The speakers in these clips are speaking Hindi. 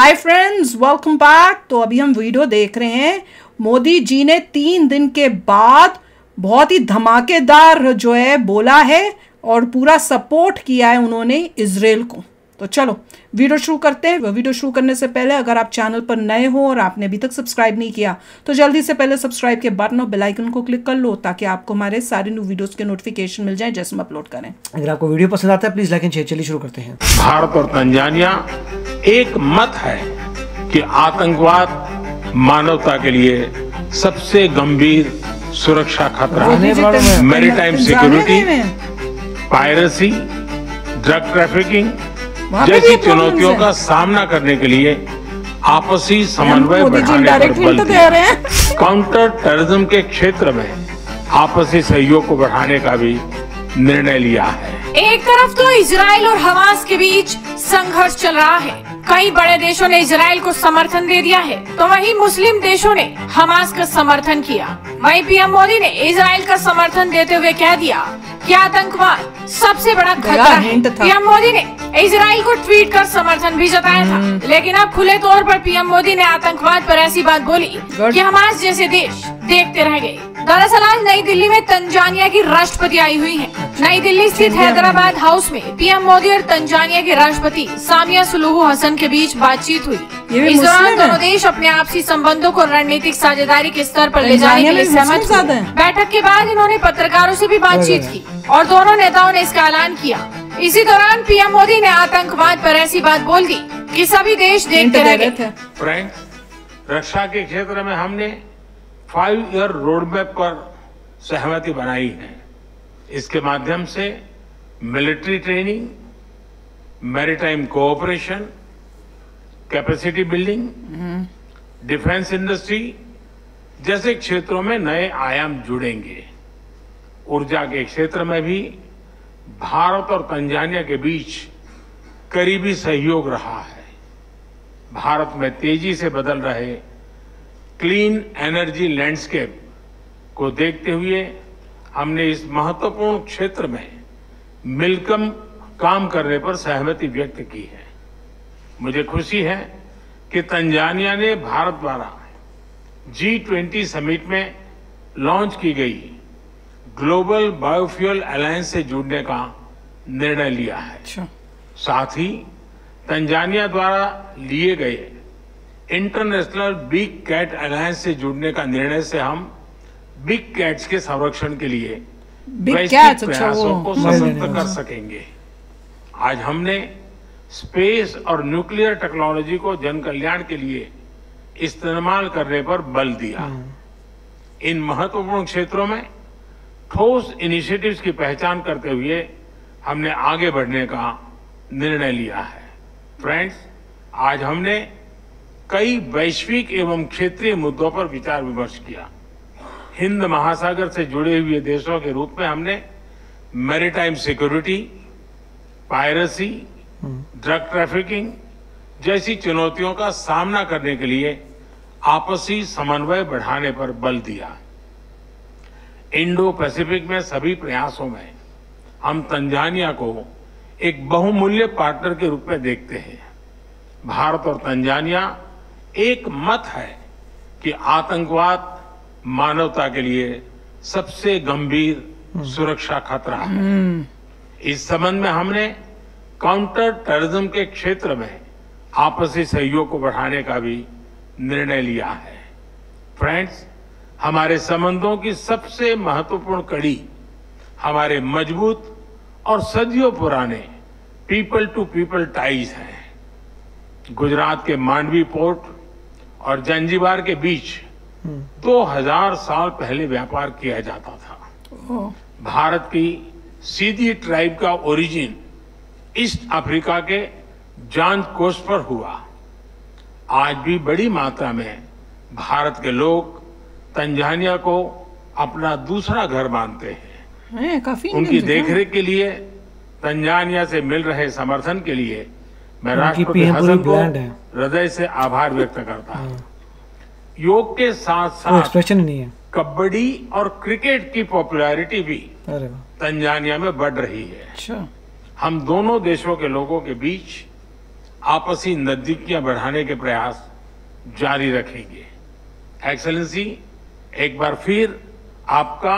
Hi friends, welcome back. तो अभी हम वीडियो देख रहे हैं। मोदी जी ने 3 दिन के बाद बहुत ही धमाकेदार जो है बोला है और पूरा सपोर्ट किया है उन्होंने इजराइल को। तो चलो वीडियो शुरू करते हैं। वीडियो शुरू करने से पहले अगर आप चैनल पर नए हो और आपने अभी तक सब्सक्राइब नहीं किया तो जल्दी से पहले सब्सक्राइब के बटन और बेल आइकन को क्लिक कर लो ताकि आपको हमारे सारे न्यू वीडियोस के नोटिफिकेशन मिल जाए जैसे हम अपलोड करें। अगर आपको वीडियो पसंद आता है प्लीज लाइक एंड शेयर। चलिए शुरू करते हैं। भारत और तंजानिया एक मत है कि आतंकवाद मानवता के लिए सबसे गंभीर सुरक्षा खतरा है। Maritime security, piracy, drug trafficking जैसी चुनौतियों का सामना करने के लिए आपसी समन्वय बढ़ाने पर बल दिया। काउंटर टेररिज्म के क्षेत्र में आपसी सहयोग को बढ़ाने का भी निर्णय लिया है। एक तरफ तो इजराइल और हमास के बीच संघर्ष चल रहा है। कई बड़े देशों ने इजराइल को समर्थन दे दिया है तो वहीं मुस्लिम देशों ने हमास का समर्थन किया। वहीं पीएम मोदी ने इजराइल का समर्थन देते हुए कह दिया कि आतंकवाद सबसे बड़ा खतरा है। पीएम मोदी ने इजराइल को ट्वीट कर समर्थन भी जताया था, लेकिन अब खुले तौर पर पीएम मोदी ने आतंकवाद पर ऐसी बात बोली कि हमास जैसे देश देखते रह गए। दरअसल आज नई दिल्ली में तंजानिया की राष्ट्रपति आई हुई हैं। नई दिल्ली स्थित हैदराबाद हाउस में पीएम मोदी और तंजानिया के राष्ट्रपति सामिया सुलूहू हसन के बीच बातचीत हुई। इस दौरान दोनों देश अपने आपसी संबंधों को रणनीतिक साझेदारी के स्तर पर ले जाने के लिए सहमत हुए। बैठक के बाद इन्होंने पत्रकारों से भी बातचीत की और दोनों नेताओं ने इसका ऐलान किया। इसी दौरान पीएम मोदी ने आतंकवाद पर ऐसी बात बोल दी कि सभी देश देखते रह गए। फ्रेंड्स, रक्षा के क्षेत्र में हमने 5 ईयर रोड मैप पर सहमति बनाई है। इसके माध्यम से military training, maritime cooperation, capacity building, defence industry जैसे क्षेत्रों में नए आयाम जुड़ेंगे। ऊर्जा के क्षेत्र में भी भारत और तंजानिया के बीच करीबी सहयोग रहा है। भारत में तेजी से बदल रहे क्लीन एनर्जी लैंडस्केप को देखते हुए हमने इस महत्वपूर्ण क्षेत्र में मिलकर काम करने पर सहमति व्यक्त की है। मुझे खुशी है कि तंजानिया ने भारत द्वारा G20 समिट में लॉन्च की गई ग्लोबल बायोफ्यूल अलायंस से जुड़ने का निर्णय लिया है। साथ ही तंजानिया द्वारा लिए गए इंटरनेशनल बिग कैट अलायंस से जुड़ने का निर्णय से हम बिग कैट्स के संरक्षण के लिए वैश्विक प्रयासों को सशक्त कर सकेंगे। आज हमने स्पेस और न्यूक्लियर टेक्नोलॉजी को जन कल्याण के लिए इस्तेमाल करने पर बल दिया। इन महत्वपूर्ण क्षेत्रों में ठोस इनिशिएटिव्स की पहचान करते हुए हमने आगे बढ़ने का निर्णय लिया है। फ्रेंड्स, आज हमने कई वैश्विक एवं क्षेत्रीय मुद्दों पर विचार विमर्श किया। हिंद महासागर से जुड़े हुए देशों के रूप में हमने maritime security, piracy, drug trafficking जैसी चुनौतियों का सामना करने के लिए आपसी समन्वय बढ़ाने पर बल दिया। इंडो पैसिफिक में सभी प्रयासों में हम तंजानिया को एक बहुमूल्य पार्टनर के रूप में देखते हैं। भारत और तंजानिया एक मत है कि आतंकवाद मानवता के लिए सबसे गंभीर सुरक्षा खतरा है। इस संबंध में हमने काउंटर टेररिज्म के क्षेत्र में आपसी सहयोग को बढ़ाने का भी निर्णय लिया है। फ्रेंड्स, हमारे संबंधों की सबसे महत्वपूर्ण कड़ी हमारे मजबूत और सदियों पुराने पीपल टू पीपल टाइज हैं। गुजरात के मांडवी पोर्ट और जंजीबार के बीच 2000 साल पहले व्यापार किया जाता था। भारत की सीधी ट्राइब का ओरिजिन ईस्ट अफ्रीका के जांज कोस्ट पर हुआ। आज भी बड़ी मात्रा में भारत के लोग तंजानिया को अपना दूसरा घर मानते हैं। उनकी देखरेख के लिए तंजानिया से मिल रहे समर्थन के लिए मैं राष्ट्रपति हसन को हृदय से आभार व्यक्त करता हूं। योग के साथ साथ कबड्डी और क्रिकेट की पॉपुलैरिटी भी तंजानिया में बढ़ रही है। हम दोनों देशों के लोगों के बीच आपसी नजदीकियां बढ़ाने के प्रयास जारी रखेंगे। एक्सेलेंसी, एक बार फिर आपका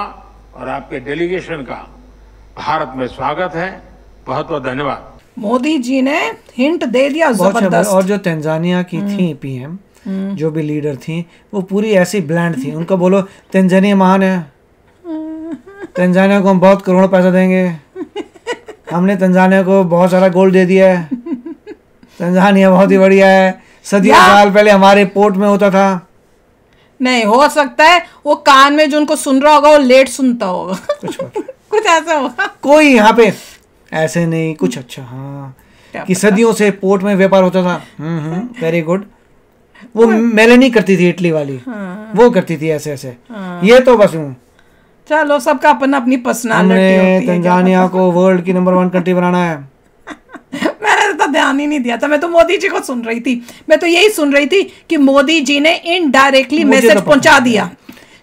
और आपके डेलीगेशन का भारत में स्वागत है। बहुत बहुत धन्यवाद। मोदी जी ने हिंट दे दिया जबरदस्त। और जो तंजानिया की थी पीएम, जो भी लीडर थी, वो पूरी ऐसी ब्लैंड थी। उनको बोलो तंजानिया महान है, तंजानिया को हम बहुत करोड़ पैसा देंगे, हमने तंजानिया को बहुत सारा गोल्ड दे दिया है, तंजानिया बहुत ही बढ़िया है, सदियों साल पहले हमारे पोर्ट में होता था। नहीं हो सकता है वो कान में जो उनको सुन रहा होगा वो लेट सुनता होगा। कुछ ऐसा होगा। कोई यहाँ पे ऐसे नहीं कुछ। अच्छा हाँ, कि सदियों से पोर्ट में व्यापार होता था। Very good. वो मेलेनी करती थी इटली वाली। वो करती थी ऐसे ऐसे। ये तो बस चलो सबका अपना अपनी पर्सनालिटी होती है। तंजानिया को वर्ल्ड की नंबर 1 कंट्री बनाना है। मैंने तो ध्यान ही नहीं दिया था, मैं तो मोदी जी को सुन रही थी। मैं तो यही सुन रही थी कि मोदी जी ने इनडायरेक्टली मैसेज पहुंचा दिया।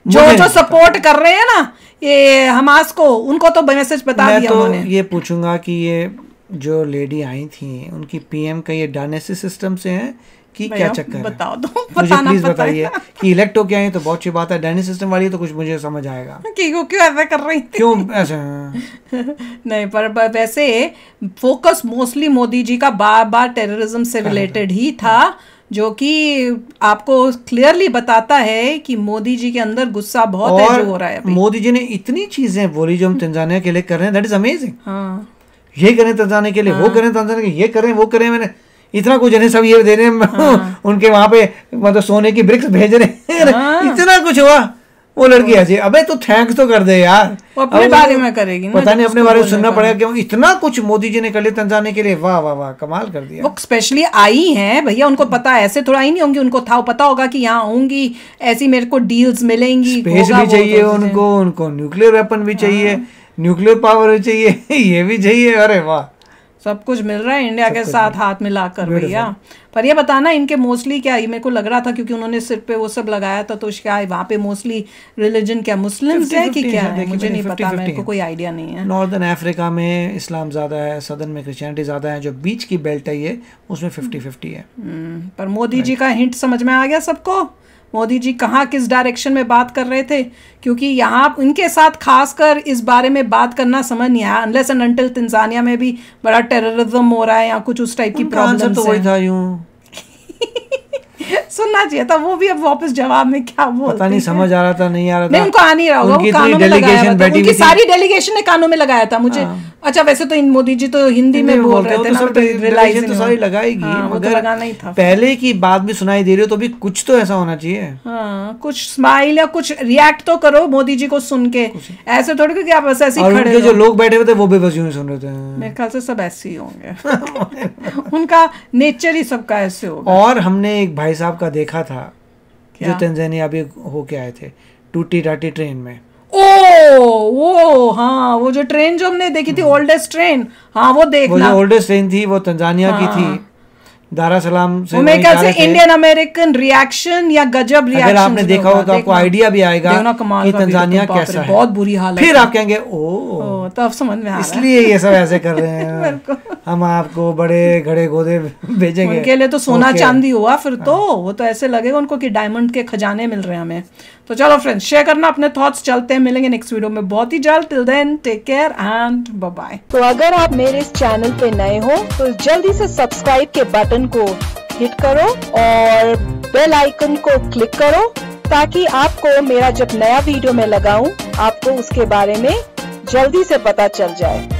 जो सपोर्ट कर रहे हैं ना ये हमास को, उनको तो मैसेज बता दिया उन्होंने। मैं तो ये पूछूंगा कि ये जो लेडी आई थी उनकी पीएम का ये डायनेस्टी सिस्टम से है कि क्या चक्कर है? बताओ तो, मुझे प्लीज बताइए कि इलेक्ट हो क्या है तो बहुत अच्छी बात है, डायनेस्टी सिस्टम वाली तो कुछ मुझे समझ आएगा कि क्यों ऐसा कर रही थी। क्यों ऐसा? नहीं पर वैसे फोकस मोस्टली मोदी जी का बार बार टेररिज्म से रिलेटेड ही था, जो कि आपको क्लियरली बताता है कि मोदी जी के अंदर गुस्सा बहुत है जो हो रहा है अभी। मोदी जी ने इतनी चीजें बोली जो हम तंजानिया के लिए कर रहे हैं, दैट इज अमेजिंग। हाँ। ये करें तंजानिया के लिए, वो करें तंजानिया के लिए, ये करें वो करें, मैंने इतना कुछ नहीं सब ये दे रहे हैं। उनके वहां पे मतलब सोने की ब्रिक्स भेज रहे हैं। इतना कुछ हुआ। वो लड़की ऐसी, अबे तो थैंक्स तो कर दे यार। वो अपने बारे में करेगी ना, पता नहीं अपने बारे में सुनना पड़ेगा क्यों इतना कुछ मोदी जी ने कर लिया तंजानिया के लिए। वाह वाह वाह, कमाल कर दिया। वो स्पेशली आई हैं भैया, उनको पता है, ऐसे थोड़ा आई नहीं होंगी, उनको था पता होगा कि यहाँ आऊंगी, ऐसी मेरे को डील्स मिलेंगी। स्पेस भी चाहिए उनको न्यूक्लियर वेपन भी चाहिए, न्यूक्लियर पावर भी चाहिए, ये भी चाहिए। अरे वाह, सब कुछ मिल रहा है इंडिया के साथ हाथ मिलाकर भैया। पर ये बताना इनके मोस्टली क्या, ये मेरे को लग रहा था क्योंकि उन्होंने सिर पे वो सब लगाया था, तो क्या है वहाँ पे मोस्टली रिलीजन क्या मुस्लिम्स है कि क्या है, मुझे नहीं पता, मेरे को कोई आइडिया नहीं है। नॉर्दर्न अफ्रीका में इस्लाम ज़्यादा है, सदर्न में क्रिश्चियनिटी ज़्यादा है, जो बीच की बेल्ट है ये उसमें 50-50 है। पर मोदी जी का हिंट समझ में आ गया सबको, मोदी जी कहाँ किस डायरेक्शन में बात कर रहे थे, क्योंकि यहाँ उनके साथ खासकर इस बारे में बात करना समझ नहीं आया, अनलेस एंड अनटिल तंजानिया में भी बड़ा टेररिज्म हो रहा है या कुछ उस टाइप की प्रॉब्लम तो वही था यूं सुनना चाहिए था। वो भी अब वापस जवाब में क्या बोलते, पता नहीं समझ आ रहा था नहीं आ रहा था। नहीं उनको आ नहीं रहा होगा, वो कानों में लगाया था, उनकी सारी डेलीगेशन ने कानों में लगाया था मुझे। अच्छा वैसे तो इन मोदी जी तो हिंदी में बोल रहे थे ना, रियलाइज तो सारी लगाएगी, मगर लगाना ही था। पहले की बात भी सुनाई दे रही हो तो भी कुछ तो ऐसा होना चाहिए। हाँ, कुछ स्माइल या कुछ रिएक्ट तो करो मोदी जी को सुन के, ऐसे थोड़ी क्योंकि आप ऐसे ही खड़े हो। जो लोग बैठे हुए थे वो भी बस यूं ही सुन रहे थे। मेरे ख्याल से सब ऐसे ही होंगे। उनका नेचर ही सबका ऐसे होगा। और हमने एक भाई साहब का देखा था जो तंजानिया अभी होके आए थे, टूटी टाटी ट्रेन में। वो हाँ, वो जो ट्रेन जो हमने देखी थी ओल्डेस्ट ट्रेन, हाँ वो देखना, वो जो ओल्डेस्ट ट्रेन थी वो तंजानिया की थी, दारा सलाम से। मेरे ख्याल से इंडियन अमेरिकन रिएक्शन या गजब रिएक्शन, अगर आपने देखा हो तो आपको आइडिया भी आएगा कि तंजानिया कैसा है। बहुत बुरी हालत, फिर आप कहेंगे ओ तो अब समझ में आ रहा है, इसलिए ये सब ऐसे कर रहे हैं। हम आपको बड़े घड़े गोदे भेजेंगे। उनके लिए तो सोना चांदी हुआ फिर तो, वो तो ऐसे लगेगा उनको कि डायमंड के खजाने मिल रहे हैं हमें। तो चलो फ्रेंड्स, शेयर करना अपने थॉट्स, चलते हैं, मिलेंगे नेक्स्ट वीडियो में बहुत ही जल्द। Till then take care and bye bye. तो अगर आप मेरे इस चैनल पे नए हो तो जल्दी से सब्सक्राइब के बटन को हिट करो और बेल आइकन को क्लिक करो, ताकि आपको मेरा जब नया वीडियो मैं लगाऊं आपको उसके बारे में जल्दी से पता चल जाए।